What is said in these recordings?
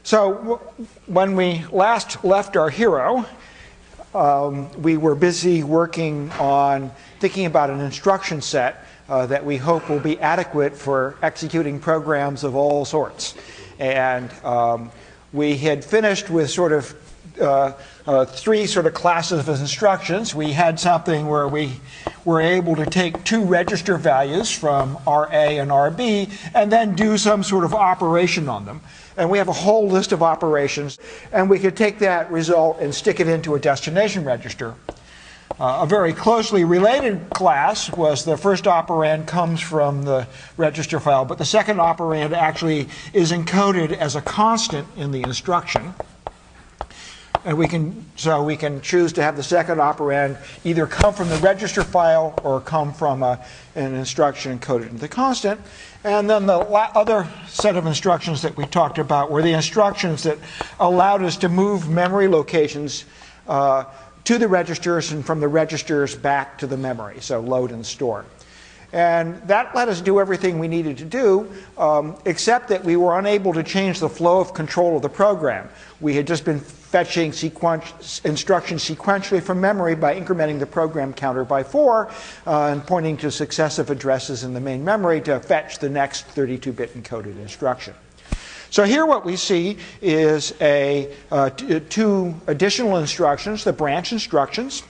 So when we last left our hero, we were busy working on thinking about an instruction set that we hope will be adequate for executing programs of all sorts. And we had finished with sort of three sort of classes of instructions. We had something where we were able to take two register values from RA and RB and then do some sort of operation on them. And we have a whole list of operations, and we could take that result and stick it into a destination register. A very closely related class was the first operand comes from the register file, but the second operand actually is encoded as a constant in the instruction. And we can choose to have the second operand either come from the register file or come from an instruction encoded into the constant. And then the other set of instructions that we talked about were the instructions that allowed us to move memory locations to the registers and from the registers back to the memory, so load and store. And that let us do everything we needed to do, except that we were unable to change the flow of control of the program. We had just been fetching instructions sequentially from memory by incrementing the program counter by 4 and pointing to successive addresses in the main memory to fetch the next 32-bit encoded instruction. So here what we see is two additional instructions, the branch instructions,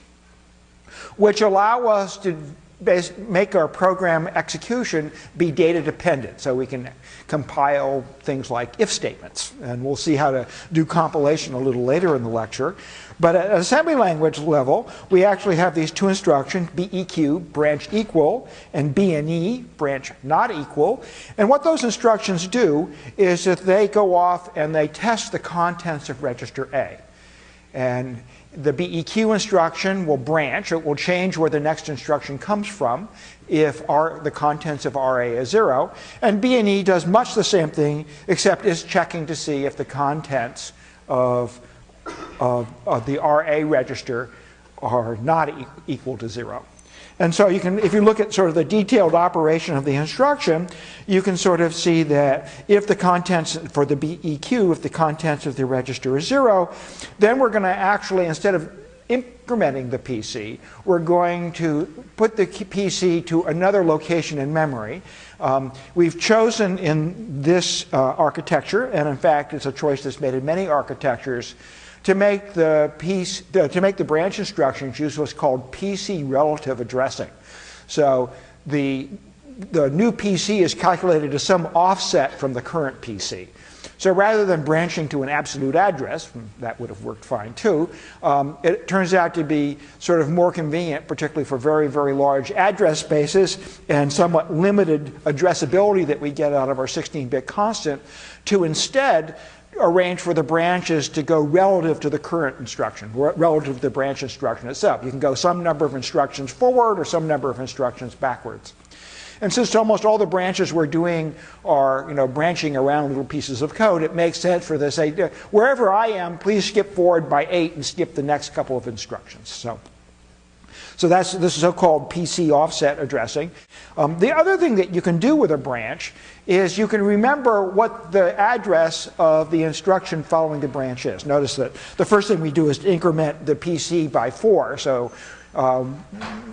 which allow us to make our program execution be data dependent. So we can compile things like if statements. And we'll see how to do compilation a little later in the lecture. But at assembly language level, we actually have these two instructions, BEQ, branch equal, and BNE, branch not equal. And what those instructions do is that they go off and they test the contents of register A. And the BEQ instruction will branch. It will change where the next instruction comes from if the contents of RA is 0. And BNE does much the same thing, except is checking to see if the contents of the RA register are not equal to 0. And so you can, if you look at sort of the detailed operation of the instruction, you can sort of see that if the contents for the BEQ, if the contents of the register is 0, then we're going to actually, instead of incrementing the PC, we're going to put the PC to another location in memory. We've chosen in this architecture, and in fact it's a choice that's made in many architectures, to make the branch instructions use what's called PC relative addressing. So the new PC is calculated as some offset from the current PC. So rather than branching to an absolute address, that would have worked fine too, it turns out to be sort of more convenient, particularly for very, very large address spaces and somewhat limited addressability that we get out of our 16-bit constant, to instead arrange for the branches to go relative to the current instruction, relative to the branch instruction itself. You can go some number of instructions forward or some number of instructions backwards. And since almost all the branches we're doing are, branching around little pieces of code, it makes sense for this. Wherever I am, please skip forward by 8 and skip the next couple of instructions. So this is so-called PC offset addressing. The other thing that you can do with a branch is you can remember what the address of the instruction following the branch is. Notice that the first thing we do is to increment the PC by 4. So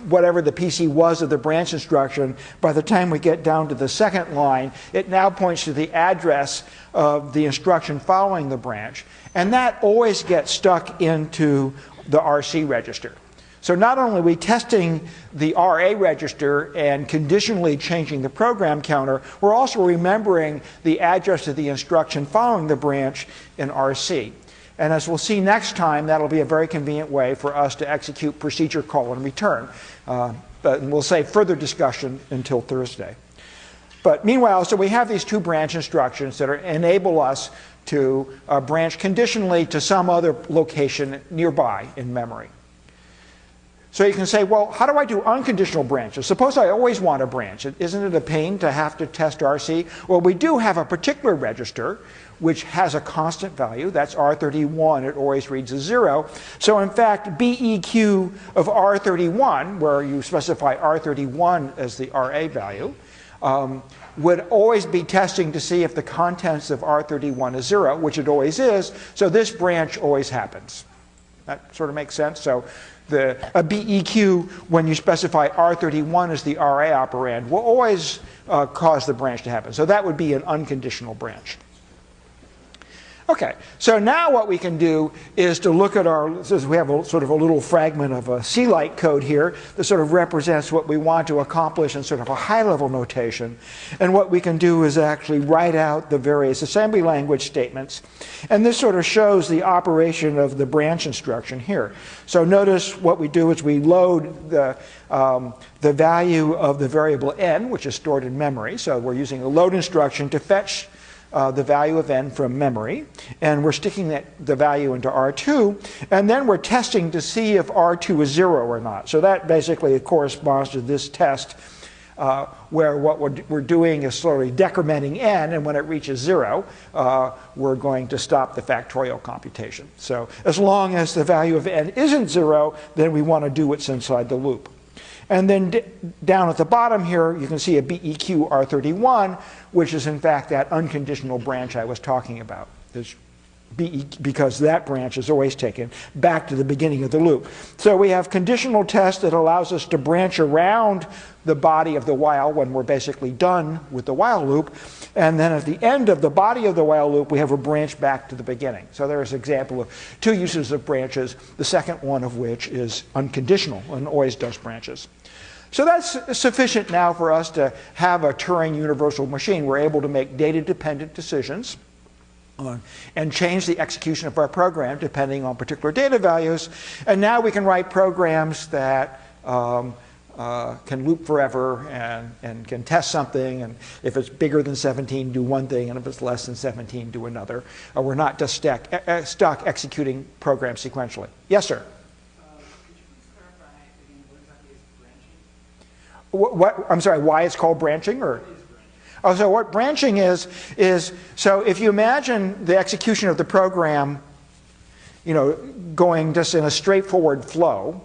whatever the PC was of the branch instruction, by the time we get down to the second line, it now points to the address of the instruction following the branch. And that always gets stuck into the RC register. So not only are we testing the RA register and conditionally changing the program counter, we're also remembering the address of the instruction following the branch in RC. And as we'll see next time, that'll be a very convenient way for us to execute procedure call and return. But we'll save further discussion until Thursday. But meanwhile, so we have these two branch instructions that enable us to branch conditionally to some other location nearby in memory. So you can say, well, how do I do unconditional branches? Suppose I always want a branch. Isn't it a pain to have to test RC? Well, we do have a particular register which has a constant value. That's R31. It always reads as 0. So in fact, BEQ of R31, where you specify R31 as the RA value, would always be testing to see if the contents of R31 is 0, which it always is, so this branch always happens. That sort of makes sense? So a BEQ, when you specify R31 as the RA operand, will always cause the branch to happen. So that would be an unconditional branch. Okay, so now what we can do is to look at our, so we have sort of a little fragment of a C-like code here that sort of represents what we want to accomplish in sort of a high-level notation. And what we can do is actually write out the various assembly language statements. And this sort of shows the operation of the branch instruction here. So notice what we do is we load the value of the variable n, which is stored in memory. So we're using a load instruction to fetch the value of n from memory, and we're sticking the value into R2, and then we're testing to see if R2 is 0 or not. So that basically corresponds to this test where what we're doing is slowly decrementing n, and when it reaches 0, we're going to stop the factorial computation. So as long as the value of n isn't 0, then we want to do what's inside the loop. And then down at the bottom here, you can see a BEQ R31, which is in fact that unconditional branch I was talking about. Because that branch is always taken back to the beginning of the loop. So we have conditional test that allows us to branch around the body of the while when we're basically done with the while loop. And then at the end of the body of the while loop, we have a branch back to the beginning. So there's an example of two uses of branches, the second one of which is unconditional and always does branches. So that's sufficient now for us to have a Turing universal machine. We're able to make data-dependent decisions and change the execution of our program depending on particular data values. And now we can write programs that can loop forever and can test something, and if it's bigger than 17, do one thing, and if it's less than 17, do another. We're not just stuck executing programs sequentially. Yes, sir? I'm sorry, why it's called branching? Or? Oh, so what branching is so if you imagine the execution of the program, going just in a straightforward flow,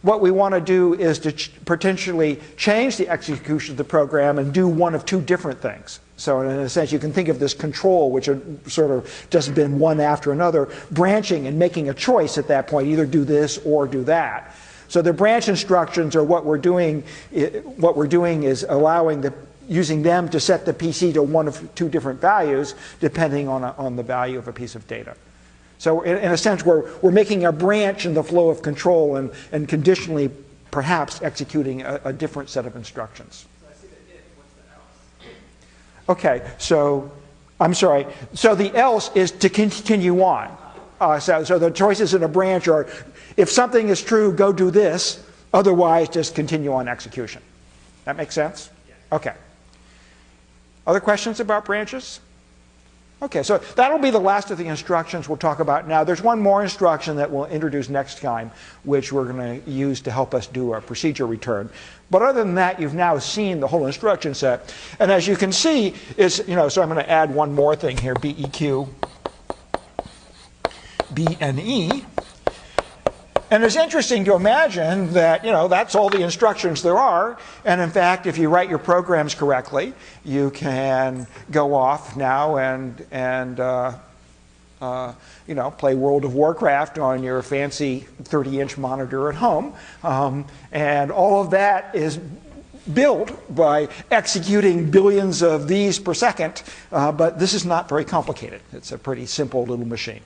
what we want to do is to potentially change the execution of the program and do one of two different things. So in a sense, you can think of this control, which had sort of just been one after another, branching and making a choice at that point, either do this or do that. So the branch instructions are what we're doing. What we're doing is using them to set the PC to one of two different values, depending on the value of a piece of data. So in a sense, we're making a branch in the flow of control and conditionally, perhaps, executing a different set of instructions. So I see the if. What's the else? Okay, so I'm sorry. So the else is to continue on. So the choices in a branch are, if something is true, go do this. Otherwise, just continue on execution. That makes sense? Yes. Okay. Other questions about branches? Okay, so that'll be the last of the instructions we'll talk about now. There's one more instruction that we'll introduce next time, which we're going to use to help us do our procedure return. But other than that, you've now seen the whole instruction set. And as you can see, so I'm going to add one more thing here, BEQ, BNE. And it's interesting to imagine that, that's all the instructions there are. And in fact, if you write your programs correctly, you can go off now and play World of Warcraft on your fancy 30-inch monitor at home. And all of that is built by executing billions of these per second. But this is not very complicated. It's a pretty simple little machine.